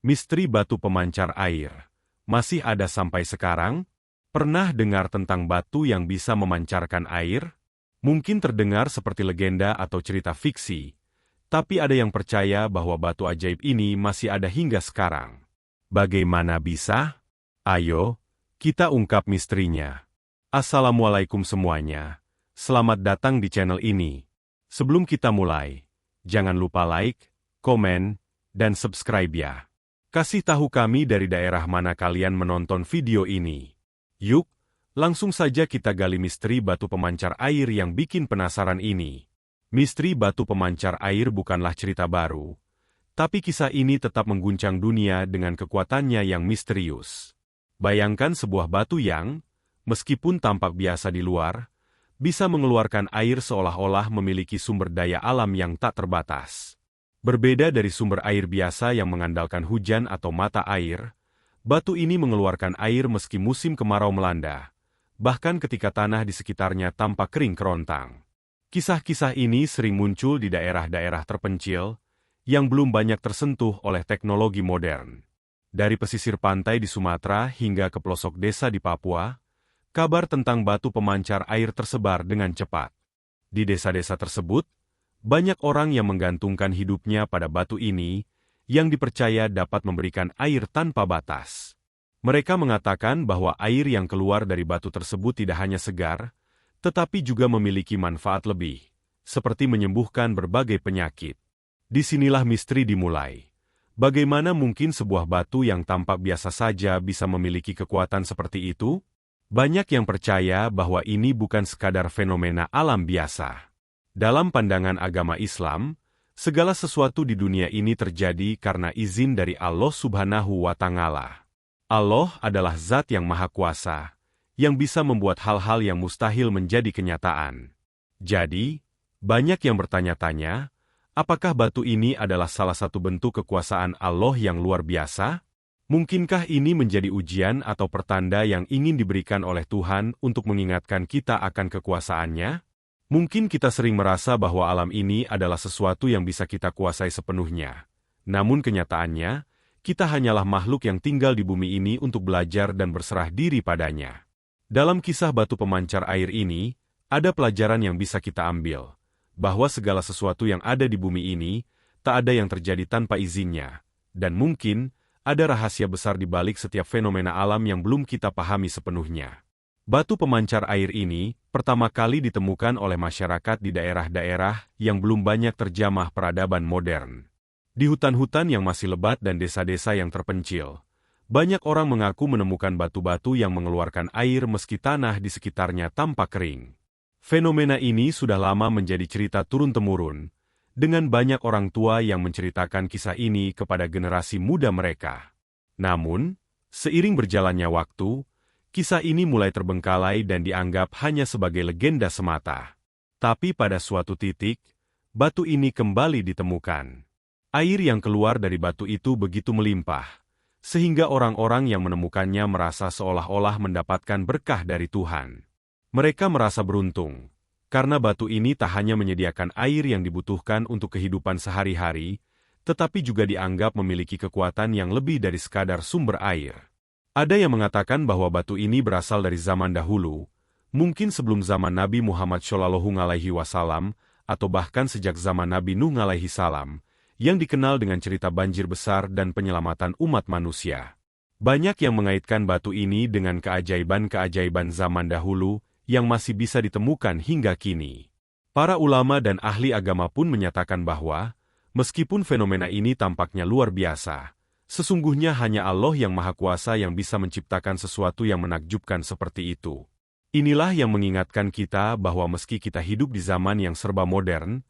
Misteri batu pemancar air masih ada sampai sekarang? Pernah dengar tentang batu yang bisa memancarkan air? Mungkin terdengar seperti legenda atau cerita fiksi, tapi ada yang percaya bahwa batu ajaib ini masih ada hingga sekarang. Bagaimana bisa? Ayo, kita ungkap misterinya. Assalamualaikum semuanya. Selamat datang di channel ini. Sebelum kita mulai, jangan lupa like, komen, dan subscribe ya. Kasih tahu kami dari daerah mana kalian menonton video ini. Yuk, langsung saja kita gali misteri batu pemancar air yang bikin penasaran ini. Misteri batu pemancar air bukanlah cerita baru, tapi kisah ini tetap mengguncang dunia dengan kekuatannya yang misterius. Bayangkan sebuah batu yang, meskipun tampak biasa di luar, bisa mengeluarkan air seolah-olah memiliki sumber daya alam yang tak terbatas. Berbeda dari sumber air biasa yang mengandalkan hujan atau mata air, batu ini mengeluarkan air meski musim kemarau melanda, bahkan ketika tanah di sekitarnya tampak kering kerontang. Kisah-kisah ini sering muncul di daerah-daerah terpencil yang belum banyak tersentuh oleh teknologi modern. Dari pesisir pantai di Sumatera hingga ke pelosok desa di Papua, kabar tentang batu pemancar air tersebar dengan cepat. Di desa-desa tersebut, banyak orang yang menggantungkan hidupnya pada batu ini, yang dipercaya dapat memberikan air tanpa batas. Mereka mengatakan bahwa air yang keluar dari batu tersebut tidak hanya segar, tetapi juga memiliki manfaat lebih, seperti menyembuhkan berbagai penyakit. Disinilah misteri dimulai. Bagaimana mungkin sebuah batu yang tampak biasa saja bisa memiliki kekuatan seperti itu? Banyak yang percaya bahwa ini bukan sekadar fenomena alam biasa. Dalam pandangan agama Islam, segala sesuatu di dunia ini terjadi karena izin dari Allah Subhanahu wa Ta'ala. Allah adalah Zat yang Maha Kuasa, yang bisa membuat hal-hal yang mustahil menjadi kenyataan. Jadi, banyak yang bertanya-tanya, apakah batu ini adalah salah satu bentuk kekuasaan Allah yang luar biasa? Mungkinkah ini menjadi ujian atau pertanda yang ingin diberikan oleh Tuhan untuk mengingatkan kita akan kekuasaannya? Mungkin kita sering merasa bahwa alam ini adalah sesuatu yang bisa kita kuasai sepenuhnya. Namun kenyataannya, kita hanyalah makhluk yang tinggal di bumi ini untuk belajar dan berserah diri padanya. Dalam kisah batu pemancar air ini, ada pelajaran yang bisa kita ambil, bahwa segala sesuatu yang ada di bumi ini, tak ada yang terjadi tanpa izinnya, dan mungkin, ada rahasia besar di balik setiap fenomena alam yang belum kita pahami sepenuhnya. Batu pemancar air ini pertama kali ditemukan oleh masyarakat di daerah-daerah yang belum banyak terjamah peradaban modern. Di hutan-hutan yang masih lebat dan desa-desa yang terpencil, banyak orang mengaku menemukan batu-batu yang mengeluarkan air meski tanah di sekitarnya tampak kering. Fenomena ini sudah lama menjadi cerita turun-temurun, dengan banyak orang tua yang menceritakan kisah ini kepada generasi muda mereka. Namun, seiring berjalannya waktu, kisah ini mulai terbengkalai dan dianggap hanya sebagai legenda semata. Tapi pada suatu titik, batu ini kembali ditemukan. Air yang keluar dari batu itu begitu melimpah, sehingga orang-orang yang menemukannya merasa seolah-olah mendapatkan berkah dari Tuhan. Mereka merasa beruntung, karena batu ini tak hanya menyediakan air yang dibutuhkan untuk kehidupan sehari-hari, tetapi juga dianggap memiliki kekuatan yang lebih dari sekadar sumber air. Ada yang mengatakan bahwa batu ini berasal dari zaman dahulu, mungkin sebelum zaman Nabi Muhammad SAW, atau bahkan sejak zaman Nabi Nuh alaihissalam, yang dikenal dengan cerita banjir besar dan penyelamatan umat manusia. Banyak yang mengaitkan batu ini dengan keajaiban-keajaiban zaman dahulu yang masih bisa ditemukan hingga kini. Para ulama dan ahli agama pun menyatakan bahwa, meskipun fenomena ini tampaknya luar biasa, sesungguhnya hanya Allah yang Maha Kuasa yang bisa menciptakan sesuatu yang menakjubkan seperti itu. Inilah yang mengingatkan kita bahwa meski kita hidup di zaman yang serba modern,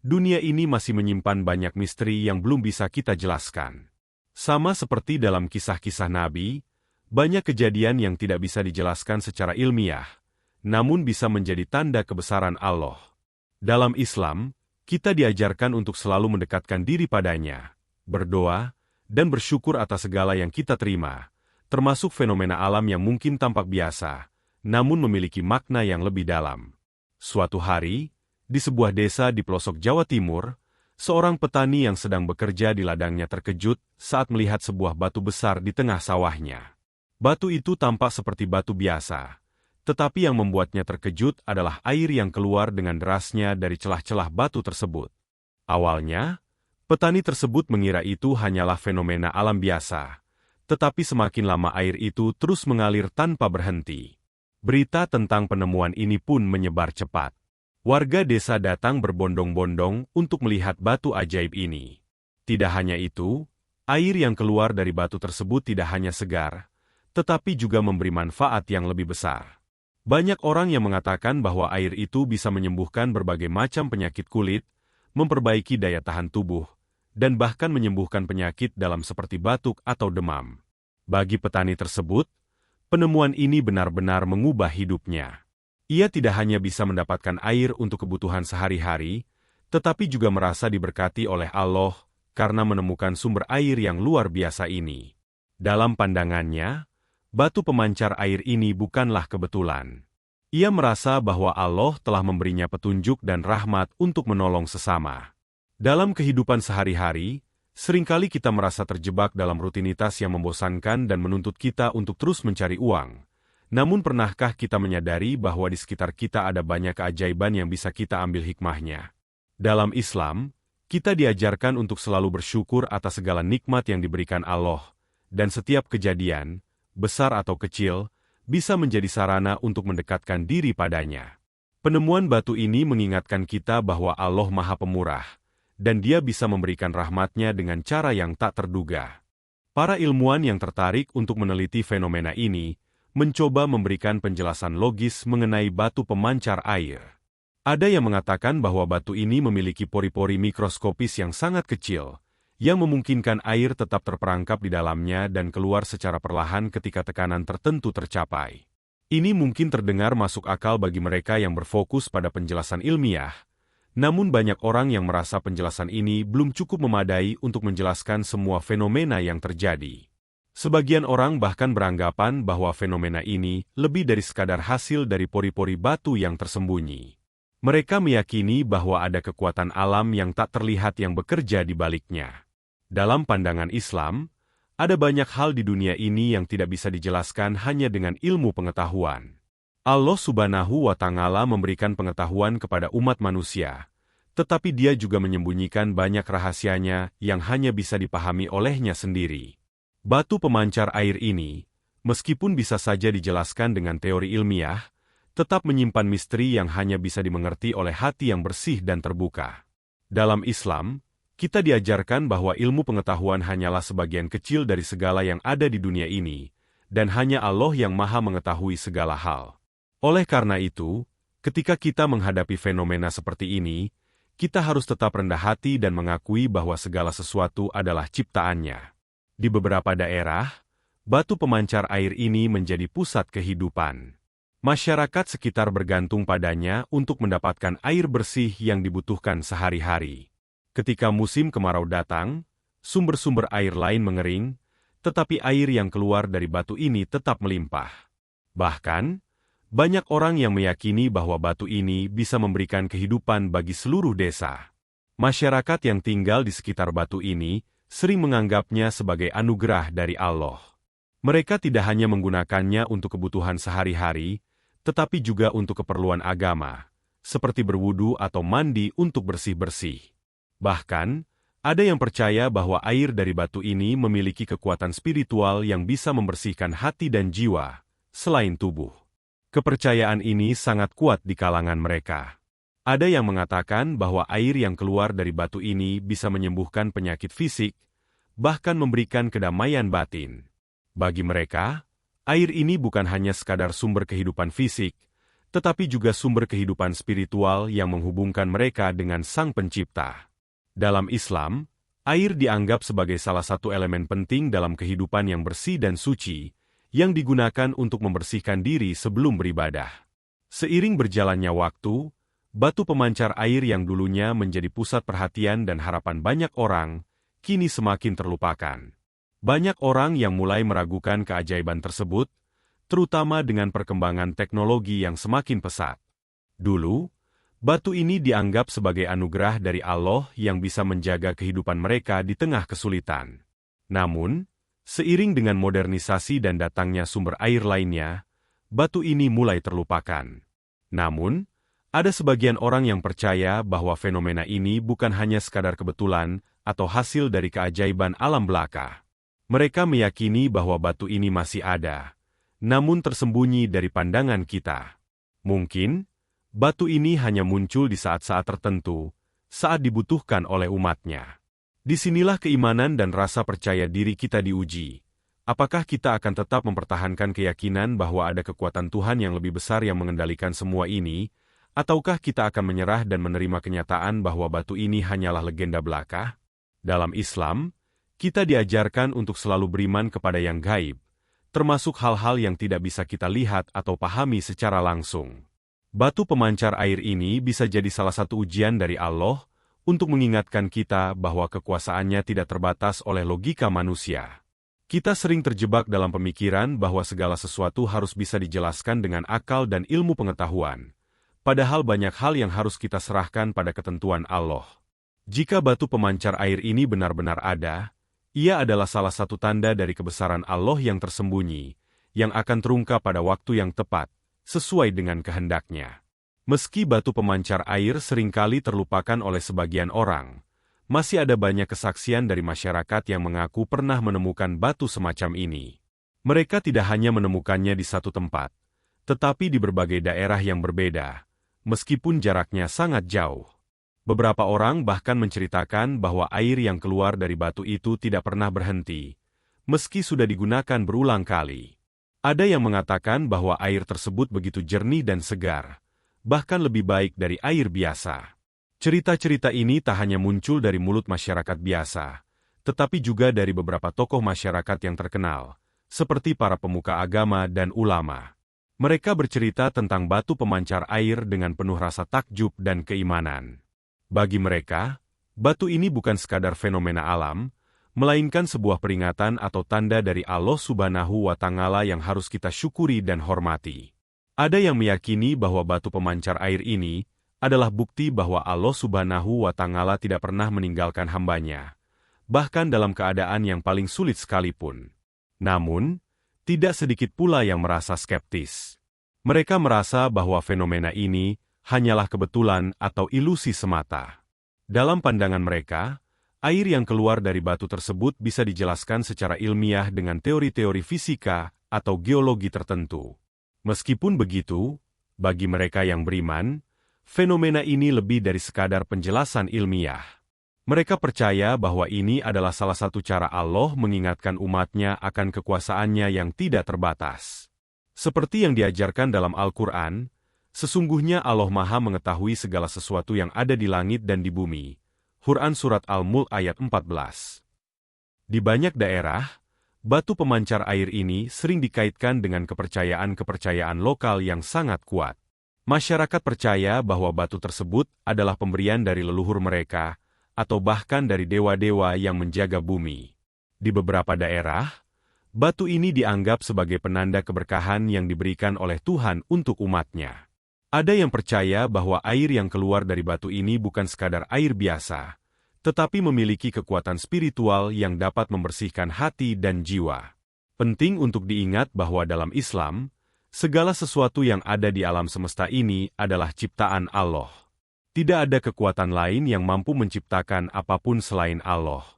dunia ini masih menyimpan banyak misteri yang belum bisa kita jelaskan. Sama seperti dalam kisah-kisah Nabi, banyak kejadian yang tidak bisa dijelaskan secara ilmiah, namun bisa menjadi tanda kebesaran Allah. Dalam Islam, kita diajarkan untuk selalu mendekatkan diri padanya, berdoa, dan bersyukur atas segala yang kita terima, termasuk fenomena alam yang mungkin tampak biasa, namun memiliki makna yang lebih dalam. Suatu hari, di sebuah desa di pelosok Jawa Timur, Seorang petani yang sedang bekerja di ladangnya terkejut saat melihat sebuah batu besar di tengah sawahnya. Batu itu tampak seperti batu biasa, tetapi yang membuatnya terkejut adalah air yang keluar dengan derasnya dari celah-celah batu tersebut. Awalnya, petani tersebut mengira itu hanyalah fenomena alam biasa, tetapi semakin lama air itu terus mengalir tanpa berhenti. Berita tentang penemuan ini pun menyebar cepat. Warga desa datang berbondong-bondong untuk melihat batu ajaib ini. Tidak hanya itu, air yang keluar dari batu tersebut tidak hanya segar, tetapi juga memberi manfaat yang lebih besar. Banyak orang yang mengatakan bahwa air itu bisa menyembuhkan berbagai macam penyakit kulit, memperbaiki daya tahan tubuh, dan bahkan menyembuhkan penyakit dalam seperti batuk atau demam. Bagi petani tersebut, penemuan ini benar-benar mengubah hidupnya. Ia tidak hanya bisa mendapatkan air untuk kebutuhan sehari-hari, tetapi juga merasa diberkati oleh Allah karena menemukan sumber air yang luar biasa ini. Dalam pandangannya, batu pemancar air ini bukanlah kebetulan. Ia merasa bahwa Allah telah memberinya petunjuk dan rahmat untuk menolong sesama. Dalam kehidupan sehari-hari, seringkali kita merasa terjebak dalam rutinitas yang membosankan dan menuntut kita untuk terus mencari uang. Namun pernahkah kita menyadari bahwa di sekitar kita ada banyak keajaiban yang bisa kita ambil hikmahnya? Dalam Islam, kita diajarkan untuk selalu bersyukur atas segala nikmat yang diberikan Allah, dan setiap kejadian, besar atau kecil, bisa menjadi sarana untuk mendekatkan diri padanya. Penemuan batu ini mengingatkan kita bahwa Allah Maha Pemurah, dan Dia bisa memberikan rahmat-Nya dengan cara yang tak terduga. Para ilmuwan yang tertarik untuk meneliti fenomena ini, mencoba memberikan penjelasan logis mengenai batu pemancar air. Ada yang mengatakan bahwa batu ini memiliki pori-pori mikroskopis yang sangat kecil, yang memungkinkan air tetap terperangkap di dalamnya dan keluar secara perlahan ketika tekanan tertentu tercapai. Ini mungkin terdengar masuk akal bagi mereka yang berfokus pada penjelasan ilmiah, namun banyak orang yang merasa penjelasan ini belum cukup memadai untuk menjelaskan semua fenomena yang terjadi. Sebagian orang bahkan beranggapan bahwa fenomena ini lebih dari sekadar hasil dari pori-pori batu yang tersembunyi. Mereka meyakini bahwa ada kekuatan alam yang tak terlihat yang bekerja di baliknya. Dalam pandangan Islam, ada banyak hal di dunia ini yang tidak bisa dijelaskan hanya dengan ilmu pengetahuan. Allah Subhanahu wa Ta'ala memberikan pengetahuan kepada umat manusia, tetapi Dia juga menyembunyikan banyak rahasianya yang hanya bisa dipahami olehnya sendiri. Batu pemancar air ini, meskipun bisa saja dijelaskan dengan teori ilmiah, tetap menyimpan misteri yang hanya bisa dimengerti oleh hati yang bersih dan terbuka. Dalam Islam, kita diajarkan bahwa ilmu pengetahuan hanyalah sebagian kecil dari segala yang ada di dunia ini, dan hanya Allah yang Maha mengetahui segala hal. Oleh karena itu, ketika kita menghadapi fenomena seperti ini, kita harus tetap rendah hati dan mengakui bahwa segala sesuatu adalah ciptaannya. Di beberapa daerah, batu pemancar air ini menjadi pusat kehidupan. Masyarakat sekitar bergantung padanya untuk mendapatkan air bersih yang dibutuhkan sehari-hari. Ketika musim kemarau datang, sumber-sumber air lain mengering, tetapi air yang keluar dari batu ini tetap melimpah. Bahkan, banyak orang yang meyakini bahwa batu ini bisa memberikan kehidupan bagi seluruh desa. Masyarakat yang tinggal di sekitar batu ini sering menganggapnya sebagai anugerah dari Allah. Mereka tidak hanya menggunakannya untuk kebutuhan sehari-hari, tetapi juga untuk keperluan agama, seperti berwudu atau mandi untuk bersih-bersih. Bahkan, ada yang percaya bahwa air dari batu ini memiliki kekuatan spiritual yang bisa membersihkan hati dan jiwa, selain tubuh. Kepercayaan ini sangat kuat di kalangan mereka. Ada yang mengatakan bahwa air yang keluar dari batu ini bisa menyembuhkan penyakit fisik, bahkan memberikan kedamaian batin. Bagi mereka, air ini bukan hanya sekadar sumber kehidupan fisik, tetapi juga sumber kehidupan spiritual yang menghubungkan mereka dengan Sang Pencipta. Dalam Islam, air dianggap sebagai salah satu elemen penting dalam kehidupan yang bersih dan suci, yang digunakan untuk membersihkan diri sebelum beribadah. Seiring berjalannya waktu, batu pemancar air yang dulunya menjadi pusat perhatian dan harapan banyak orang, kini semakin terlupakan. Banyak orang yang mulai meragukan keajaiban tersebut, terutama dengan perkembangan teknologi yang semakin pesat. Dulu, Batu ini dianggap sebagai anugerah dari Allah yang bisa menjaga kehidupan mereka di tengah kesulitan. Namun, seiring dengan modernisasi dan datangnya sumber air lainnya, batu ini mulai terlupakan. Namun, ada sebagian orang yang percaya bahwa fenomena ini bukan hanya sekadar kebetulan atau hasil dari keajaiban alam belaka. Mereka meyakini bahwa batu ini masih ada, namun tersembunyi dari pandangan kita. Mungkin, batu ini hanya muncul di saat-saat tertentu, saat dibutuhkan oleh umatnya. Disinilah keimanan dan rasa percaya diri kita diuji. Apakah kita akan tetap mempertahankan keyakinan bahwa ada kekuatan Tuhan yang lebih besar yang mengendalikan semua ini, ataukah kita akan menyerah dan menerima kenyataan bahwa batu ini hanyalah legenda belaka? Dalam Islam, kita diajarkan untuk selalu beriman kepada yang gaib, termasuk hal-hal yang tidak bisa kita lihat atau pahami secara langsung. Batu pemancar air ini bisa jadi salah satu ujian dari Allah untuk mengingatkan kita bahwa kekuasaannya tidak terbatas oleh logika manusia. Kita sering terjebak dalam pemikiran bahwa segala sesuatu harus bisa dijelaskan dengan akal dan ilmu pengetahuan. Padahal banyak hal yang harus kita serahkan pada ketentuan Allah. Jika batu pemancar air ini benar-benar ada, ia adalah salah satu tanda dari kebesaran Allah yang tersembunyi, yang akan terungkap pada waktu yang tepat, sesuai dengan kehendaknya. Meski batu pemancar air seringkali terlupakan oleh sebagian orang, masih ada banyak kesaksian dari masyarakat yang mengaku pernah menemukan batu semacam ini. Mereka tidak hanya menemukannya di satu tempat, tetapi di berbagai daerah yang berbeda, meskipun jaraknya sangat jauh. Beberapa orang bahkan menceritakan bahwa air yang keluar dari batu itu tidak pernah berhenti, meski sudah digunakan berulang kali. Ada yang mengatakan bahwa air tersebut begitu jernih dan segar, bahkan lebih baik dari air biasa. Cerita-cerita ini tak hanya muncul dari mulut masyarakat biasa, tetapi juga dari beberapa tokoh masyarakat yang terkenal, seperti para pemuka agama dan ulama. Mereka bercerita tentang batu pemancar air dengan penuh rasa takjub dan keimanan. Bagi mereka, batu ini bukan sekadar fenomena alam, melainkan sebuah peringatan atau tanda dari Allah Subhanahu wa Ta'ala yang harus kita syukuri dan hormati. Ada yang meyakini bahwa batu pemancar air ini adalah bukti bahwa Allah Subhanahu wa Ta'ala tidak pernah meninggalkan hambanya, bahkan dalam keadaan yang paling sulit sekalipun. Namun, tidak sedikit pula yang merasa skeptis. Mereka merasa bahwa fenomena ini hanyalah kebetulan atau ilusi semata. Dalam pandangan mereka, air yang keluar dari batu tersebut bisa dijelaskan secara ilmiah dengan teori-teori fisika atau geologi tertentu. Meskipun begitu, bagi mereka yang beriman, fenomena ini lebih dari sekadar penjelasan ilmiah. Mereka percaya bahwa ini adalah salah satu cara Allah mengingatkan umatnya akan kekuasaannya yang tidak terbatas. Seperti yang diajarkan dalam Al-Quran, sesungguhnya Allah Maha mengetahui segala sesuatu yang ada di langit dan di bumi. Quran Surat Al-Mulk ayat 14. Di banyak daerah, batu pemancar air ini sering dikaitkan dengan kepercayaan-kepercayaan lokal yang sangat kuat. Masyarakat percaya bahwa batu tersebut adalah pemberian dari leluhur mereka, atau bahkan dari dewa-dewa yang menjaga bumi. Di beberapa daerah, batu ini dianggap sebagai penanda keberkahan yang diberikan oleh Tuhan untuk umatnya. Ada yang percaya bahwa air yang keluar dari batu ini bukan sekadar air biasa, tetapi memiliki kekuatan spiritual yang dapat membersihkan hati dan jiwa. Penting untuk diingat bahwa dalam Islam, segala sesuatu yang ada di alam semesta ini adalah ciptaan Allah. Tidak ada kekuatan lain yang mampu menciptakan apapun selain Allah.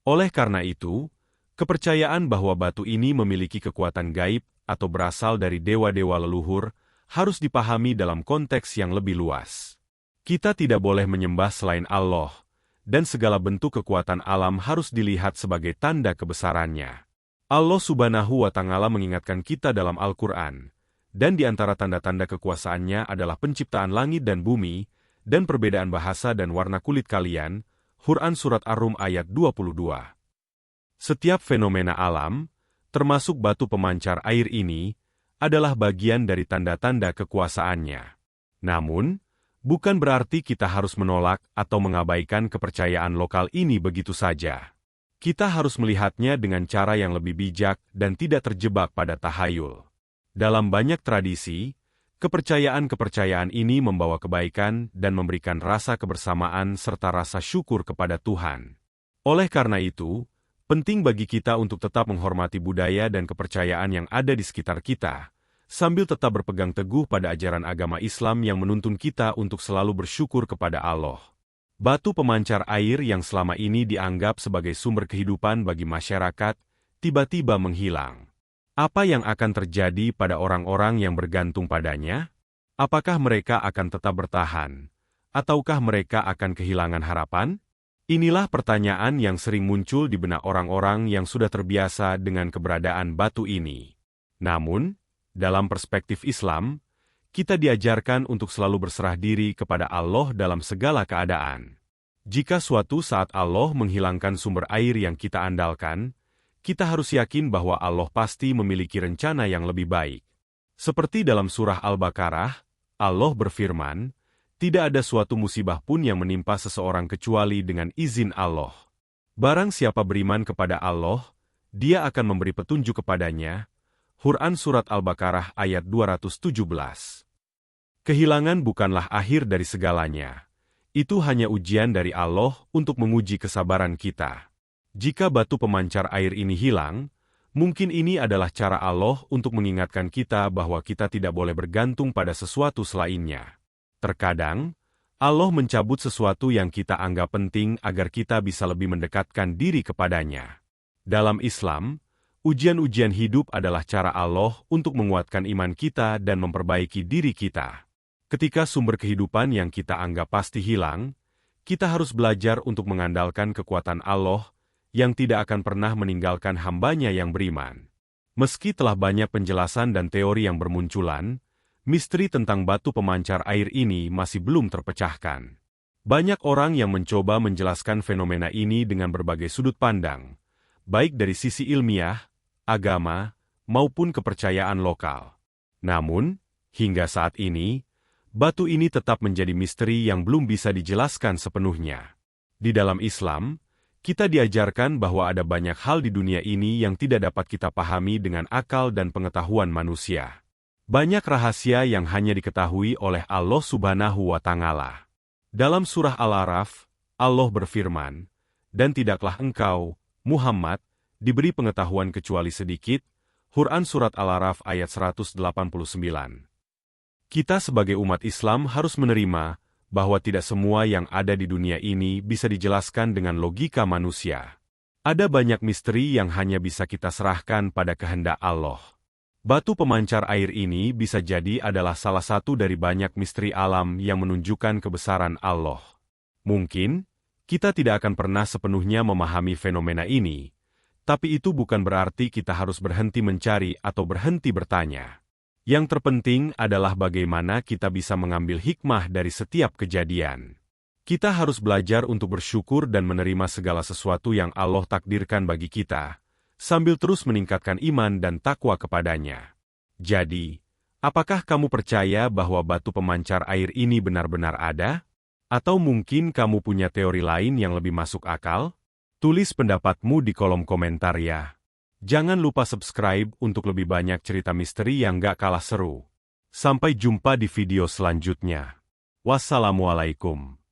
Oleh karena itu, kepercayaan bahwa batu ini memiliki kekuatan gaib atau berasal dari dewa-dewa leluhur harus dipahami dalam konteks yang lebih luas. Kita tidak boleh menyembah selain Allah, dan segala bentuk kekuatan alam harus dilihat sebagai tanda kebesarannya. Allah Subhanahu wa Ta'ala mengingatkan kita dalam Al-Quran, dan di antara tanda-tanda kekuasaannya adalah penciptaan langit dan bumi, dan perbedaan bahasa dan warna kulit kalian, Quran Surat Ar-Rum ayat 22. Setiap fenomena alam, termasuk batu pemancar air ini, adalah bagian dari tanda-tanda kekuasaannya. Namun, bukan berarti kita harus menolak atau mengabaikan kepercayaan lokal ini begitu saja. Kita harus melihatnya dengan cara yang lebih bijak dan tidak terjebak pada tahayul. Dalam banyak tradisi, Kepercayaan-kepercayaan ini membawa kebaikan dan memberikan rasa kebersamaan serta rasa syukur kepada Tuhan. Oleh karena itu, penting bagi kita untuk tetap menghormati budaya dan kepercayaan yang ada di sekitar kita, sambil tetap berpegang teguh pada ajaran agama Islam yang menuntun kita untuk selalu bersyukur kepada Allah. Batu pemancar air yang selama ini dianggap sebagai sumber kehidupan bagi masyarakat, tiba-tiba menghilang. Apa yang akan terjadi pada orang-orang yang bergantung padanya? Apakah mereka akan tetap bertahan? Ataukah mereka akan kehilangan harapan? Inilah pertanyaan yang sering muncul di benak orang-orang yang sudah terbiasa dengan keberadaan batu ini. Namun, dalam perspektif Islam, kita diajarkan untuk selalu berserah diri kepada Allah dalam segala keadaan. Jika suatu saat Allah menghilangkan sumber air yang kita andalkan, kita harus yakin bahwa Allah pasti memiliki rencana yang lebih baik. Seperti dalam surah Al-Baqarah, Allah berfirman, "Tidak ada suatu musibah pun yang menimpa seseorang kecuali dengan izin Allah. Barang siapa beriman kepada Allah, Dia akan memberi petunjuk kepadanya." Quran Surat Al-Baqarah ayat 217. Kehilangan bukanlah akhir dari segalanya. Itu hanya ujian dari Allah untuk menguji kesabaran kita. Jika batu pemancar air ini hilang, mungkin ini adalah cara Allah untuk mengingatkan kita bahwa kita tidak boleh bergantung pada sesuatu selainnya. Terkadang, Allah mencabut sesuatu yang kita anggap penting agar kita bisa lebih mendekatkan diri kepadanya. Dalam Islam, ujian-ujian hidup adalah cara Allah untuk menguatkan iman kita dan memperbaiki diri kita. Ketika sumber kehidupan yang kita anggap pasti hilang, kita harus belajar untuk mengandalkan kekuatan Allah yang tidak akan pernah meninggalkan hambanya yang beriman. Meski telah banyak penjelasan dan teori yang bermunculan, misteri tentang batu pemancar air ini masih belum terpecahkan. Banyak orang yang mencoba menjelaskan fenomena ini dengan berbagai sudut pandang, baik dari sisi ilmiah, agama, maupun kepercayaan lokal. Namun, hingga saat ini, batu ini tetap menjadi misteri yang belum bisa dijelaskan sepenuhnya. Di dalam Islam, kita diajarkan bahwa ada banyak hal di dunia ini yang tidak dapat kita pahami dengan akal dan pengetahuan manusia. Banyak rahasia yang hanya diketahui oleh Allah Subhanahu wa Ta'ala. Dalam surah Al-A'raf, Allah berfirman, "Dan tidaklah engkau, Muhammad, diberi pengetahuan kecuali sedikit." Quran Surat Al-A'raf ayat 189. Kita sebagai umat Islam harus menerima bahwa tidak semua yang ada di dunia ini bisa dijelaskan dengan logika manusia. Ada banyak misteri yang hanya bisa kita serahkan pada kehendak Allah. Batu pemancar air ini bisa jadi adalah salah satu dari banyak misteri alam yang menunjukkan kebesaran Allah. Mungkin, kita tidak akan pernah sepenuhnya memahami fenomena ini, tapi itu bukan berarti kita harus berhenti mencari atau berhenti bertanya. Yang terpenting adalah bagaimana kita bisa mengambil hikmah dari setiap kejadian. Kita harus belajar untuk bersyukur dan menerima segala sesuatu yang Allah takdirkan bagi kita, sambil terus meningkatkan iman dan takwa kepadanya. Jadi, apakah kamu percaya bahwa batu pemancar air ini benar-benar ada? Atau mungkin kamu punya teori lain yang lebih masuk akal? Tulis pendapatmu di kolom komentar ya. Jangan lupa subscribe untuk lebih banyak cerita misteri yang gak kalah seru. Sampai jumpa di video selanjutnya. Wassalamualaikum.